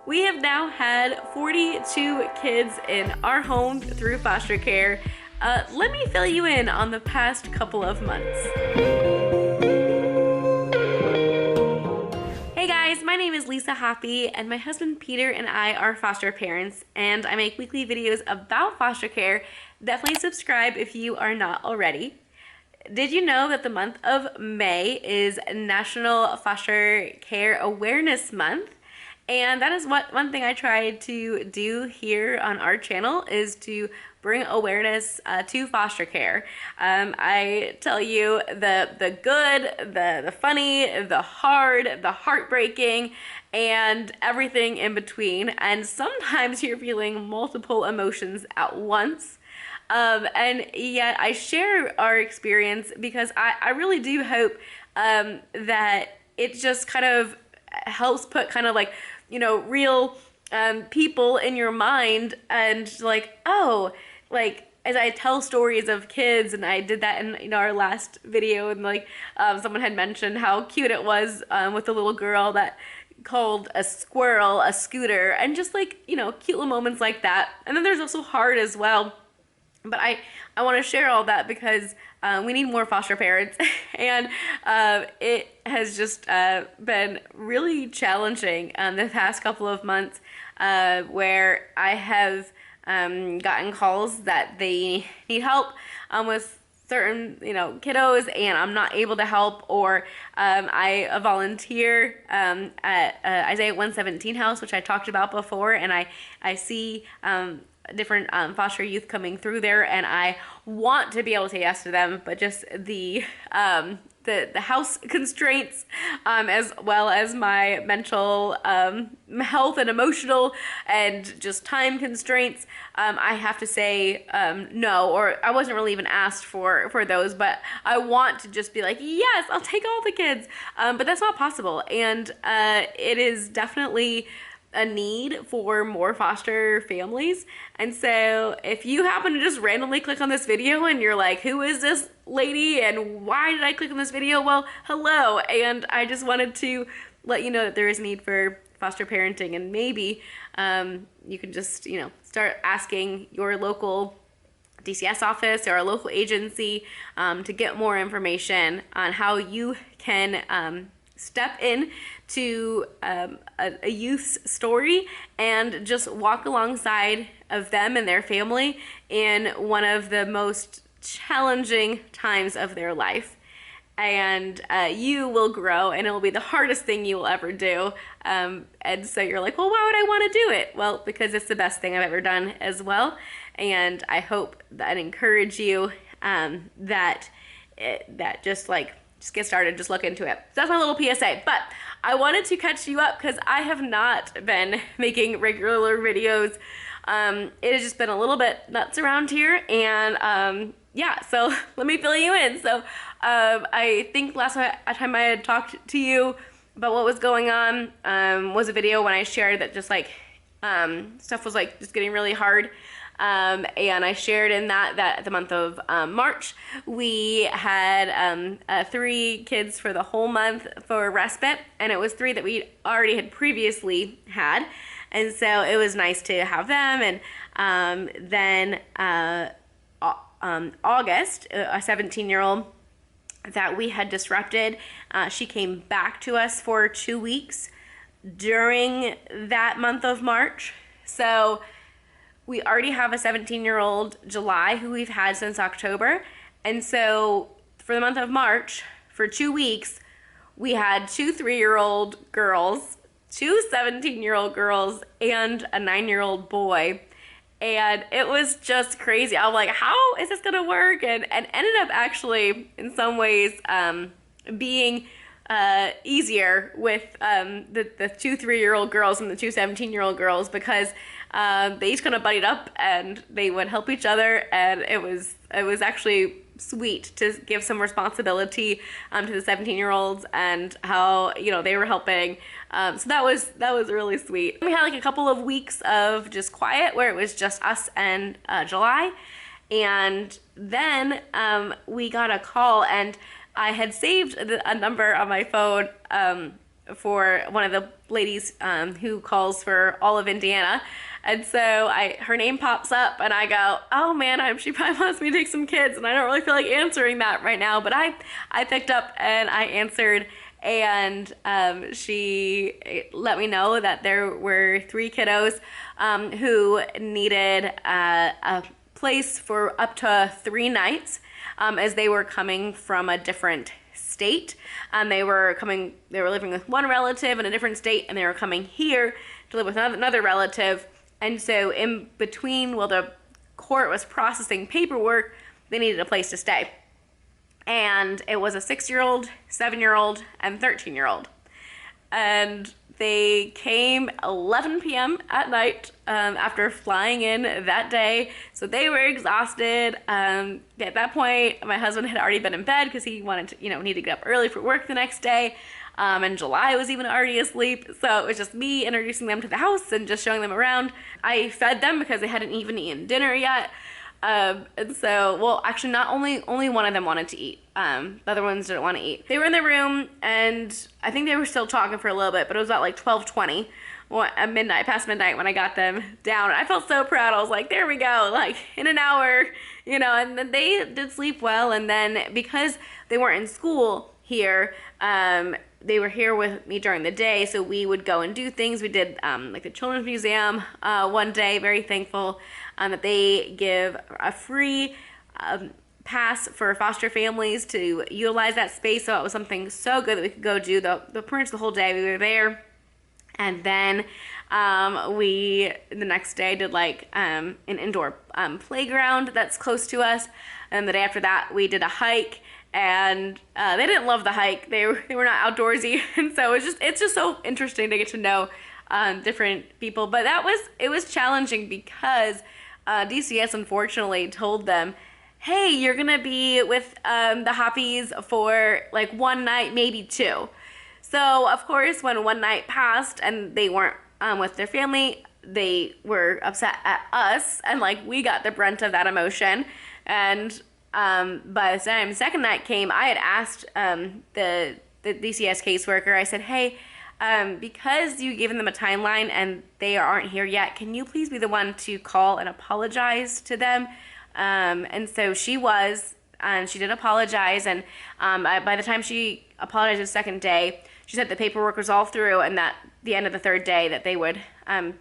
We have now had 42 kids in our home through foster care. Let me fill you in on the past couple of months. Hey guys, my name is Lisa Hoppy, and my husband Peter and I are foster parents, and I make weekly videos about foster care. Definitely subscribe if you are not already. Did you know that the month of May is National Foster Care Awareness Month? And that is one thing I tried to do here on our channel, is to bring awareness to foster care. I tell you the good, the funny, the hard, the heartbreaking, and everything in between. And sometimes you're feeling multiple emotions at once. And yet I share our experience because I really do hope that it just kind of helps put kind of like, you know, real people in your mind, and like, oh, like as I tell stories of kids, and I did that in, you know, our last video, and like someone had mentioned how cute it was with the little girl that called a squirrel a scooter, and just like, you know, cute little moments like that. And then there's also hard as well. But I want to share all that because we need more foster parents, and it has just been really challenging the past couple of months, where I have gotten calls that they need help with certain, you know, kiddos, and I'm not able to help, or I volunteer at Isaiah 117 house, which I talked about before, and I see different foster youth coming through there, and I want to be able to say yes to them, but just the house constraints, as well as my mental health and emotional and just time constraints, I have to say no, or I wasn't really even asked for those, but I want to just be like, yes, I'll take all the kids, but that's not possible. And it is definitely a need for more foster families. And so if you happen to just randomly click on this video and you're like, who is this lady and why did I click on this video? Well, hello. And I just wanted to let you know that there is a need for foster parenting, and maybe you can just, you know, start asking your local DCS office or a local agency to get more information on how you can step in to a youth's story and just walk alongside of them and their family in one of the most challenging times of their life. And you will grow, and it will be the hardest thing you will ever do. And so you're like, well, why would I want to do it? Well, because it's the best thing I've ever done as well. And I hope that encourage you that just get started, just look into it. So that's my little PSA. But I wanted to catch you up because I have not been making regular videos. It has just been a little bit nuts around here, and yeah, so let me fill you in. So I think last time I had talked to you about what was going on was a video when I shared that just like stuff was like just getting really hard. And I shared in that the month of March, we had 3 kids for the whole month for respite, and it was 3 that we already had previously had, and so it was nice to have them. And then August, a 17-year-old that we had disrupted, she came back to us for 2 weeks during that month of March. So we already have a 17-year-old July who we've had since October. And so for the month of March, for 2 weeks, we had 2 3-year-old girls, 2 17-year-old girls, and a 9-year-old boy. And it was just crazy. I was like, how is this gonna work? And ended up actually, in some ways, being easier with the 2 3-year-old girls and the 2 17-year-old girls, because they each kind of buddied up and they would help each other, and it was actually sweet to give some responsibility to the 17-year-olds and how, you know, they were helping. So that was really sweet. We had like a couple of weeks of just quiet where it was just us and July, and then we got a call, and I had saved a number on my phone for one of the ladies who calls for all of Indiana. And so her name pops up and I go, oh man, she probably wants me to take some kids and I don't really feel like answering that right now. But I picked up and I answered, and she let me know that there were 3 kiddos who needed a place for up to 3 nights as they were coming from a different state. They were living with one relative in a different state, and they were coming here to live with another relative. And so in between, while the court was processing paperwork, they needed a place to stay. And it was a 6-year-old, 7-year-old, and 13-year-old. And they came 11 p.m. at night after flying in that day. So they were exhausted. At that point, my husband had already been in bed because he wanted to, need to get up early for work the next day. And July was even already asleep. So it was just me introducing them to the house and just showing them around. I fed them because they hadn't even eaten dinner yet. And so, well, actually not only one of them wanted to eat. The other ones didn't want to eat. They were in their room, and I think they were still talking for a little bit, but it was about like 12:20 at past midnight when I got them down. I felt so proud. I was like, there we go, like in an hour, and then they did sleep well. And then because they weren't in school here, they were here with me during the day, so we would go and do things. We did like the Children's Museum one day, very thankful that they give a free pass for foster families to utilize that space. So it was something so good that we could go do the pretty much the whole day. We were there, and then we the next day did like an indoor playground that's close to us, and the day after that we did a hike. And they didn't love the hike. They were not outdoorsy, and so it's just so interesting to get to know different people. But it was challenging because DCS unfortunately told them, hey, you're gonna be with the Hoppies for like 1 night, maybe 2. So of course, when 1 night passed and they weren't with their family, they were upset at us, and like we got the brunt of that emotion. And by the time the second night came, I had asked the DCS caseworker, I said, hey, because you've given them a timeline and they aren't here yet, can you please be the one to call and apologize to them? And so she was, and she did apologize. And by the time she apologized the second day, she said the paperwork was all through, and that the end of the third day that they would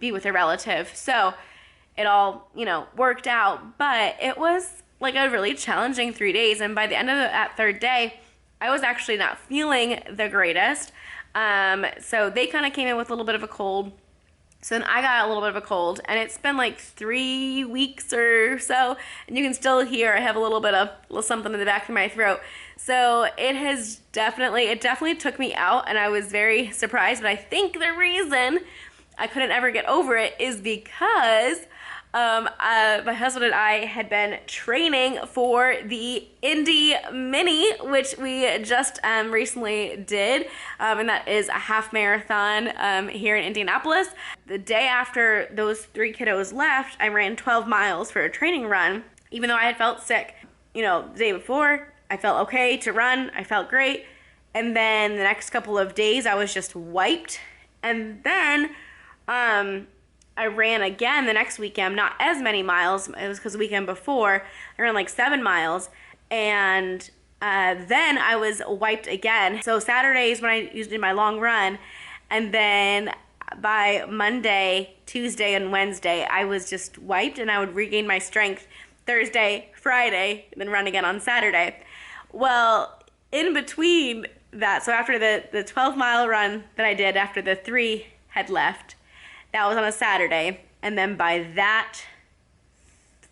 be with their relative. So it all, worked out, but it was like a really challenging 3 days. And by the end of that third day, I was actually not feeling the greatest. So they kind of came in with a little bit of a cold. So then I got a little bit of a cold, and it's been like 3 weeks or so, and you can still hear I have a little bit of something in the back of my throat. So it definitely took me out, and I was very surprised. But I think the reason I couldn't ever get over it is because my husband and I had been training for the Indy Mini, which we just recently did, and that is a half marathon here in Indianapolis. The day after those 3 kiddos left, I ran 12 miles for a training run, even though I had felt sick. The day before, I felt okay to run. I felt great. And then the next couple of days, I was just wiped. And then I ran again the next weekend, not as many miles. It was because the weekend before, I ran like 7 miles. And then I was wiped again. So Saturdays when I usually did my long run. And then by Monday, Tuesday, and Wednesday, I was just wiped, and I would regain my strength Thursday, Friday, and then run again on Saturday. Well, in between that, so after the 12-mile run that I did after the 3 had left, that was on a Saturday, and then by that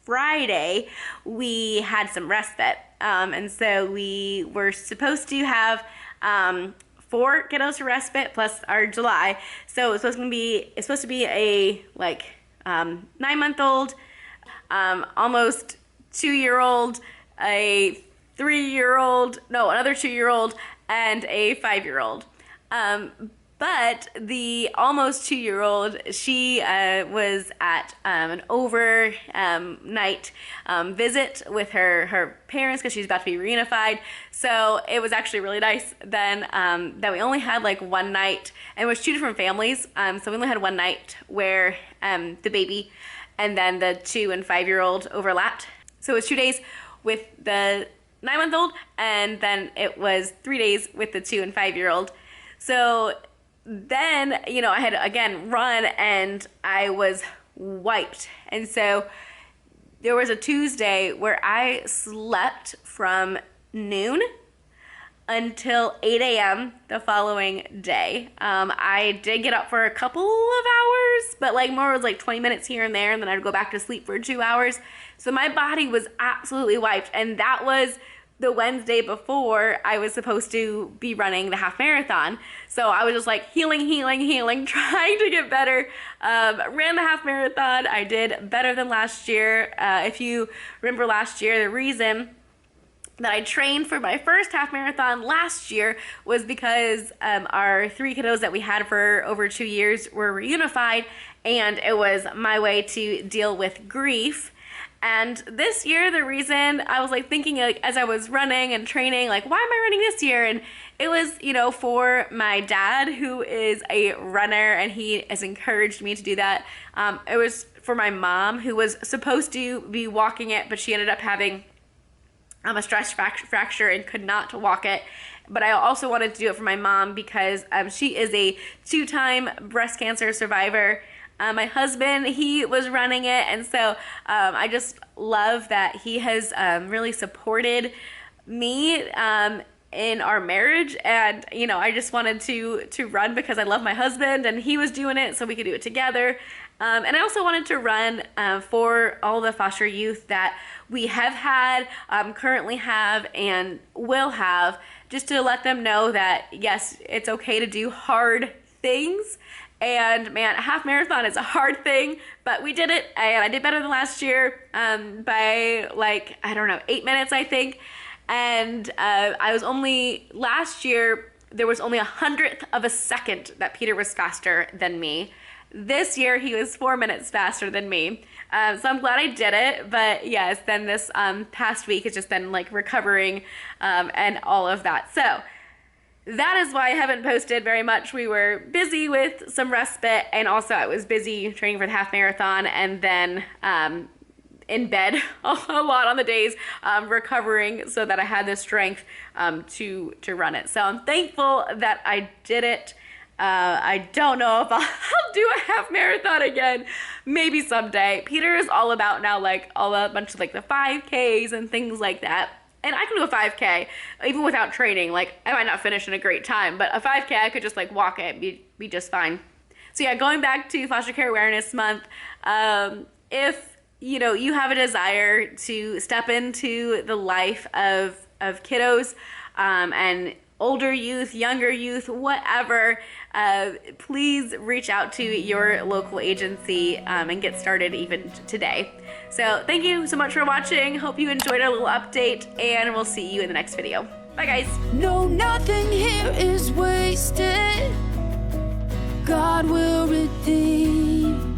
Friday, we had some respite, and so we were supposed to have 4 kiddos for respite plus our July. So it's supposed to be a 9-month-old, almost 2-year-old, a 3-year-old, no, another 2-year-old, and a 5-year-old. But the almost 2-year-old, she was at an overnight visit with her parents because she's about to be reunified. So it was actually really nice then that we only had like one night, and it was 2 different families. So we only had one night where the baby and then the 2 and 5-year-old overlapped. So it was 2 days with the 9-month-old, and then it was 3 days with the 2 and 5-year-old. So then, I had again run and I was wiped. And so there was a Tuesday where I slept from noon until 8 a.m. the following day. I did get up for a couple of hours, but like more was like 20 minutes here and there, and then I'd go back to sleep for 2 hours. So my body was absolutely wiped, and that was the Wednesday before I was supposed to be running the half marathon. So I was just like healing, trying to get better. Ran the half marathon. I did better than last year. If you remember last year, the reason that I trained for my first half marathon last year was because our 3 kiddos that we had for over 2 years were reunified, and it was my way to deal with grief. And this year, the reason I was like thinking, like, as I was running and training, like, why am I running this year? And it was, for my dad, who is a runner, and he has encouraged me to do that. It was for my mom, who was supposed to be walking it, but she ended up having a stress fracture and could not walk it. But I also wanted to do it for my mom because she is a 2-time breast cancer survivor. My husband, he was running it, and so I just love that he has really supported me in our marriage, and I just wanted to run because I love my husband, and he was doing it so we could do it together. And I also wanted to run for all the foster youth that we have had, currently have, and will have, just to let them know that yes, it's okay to do hard things. And man, a half marathon is a hard thing, but we did it, and I did better than last year by 8 minutes, I think. And last year, there was only 100th of a second that Peter was faster than me. This year, he was 4 minutes faster than me. So I'm glad I did it, but yes, then this past week has just been like recovering and all of that. So that is why I haven't posted very much. We were busy with some respite, and also I was busy training for the half marathon, and then in bed a lot on the days, recovering so that I had the strength to run it. So I'm thankful that I did it. I don't know if I'll do a half marathon again. Maybe someday. Peter is all about now like a bunch of like the 5Ks and things like that. And I can do a 5K even without training. Like, I might not finish in a great time, but a 5K I could just like walk it and be just fine. So yeah, going back to Foster Care Awareness Month, if you have a desire to step into the life of kiddos and older youth, younger youth, whatever, please reach out to your local agency and get started even today. So thank you so much for watching. Hope you enjoyed our little update, and we'll see you in the next video. Bye, guys. No, nothing here is wasted. God will redeem.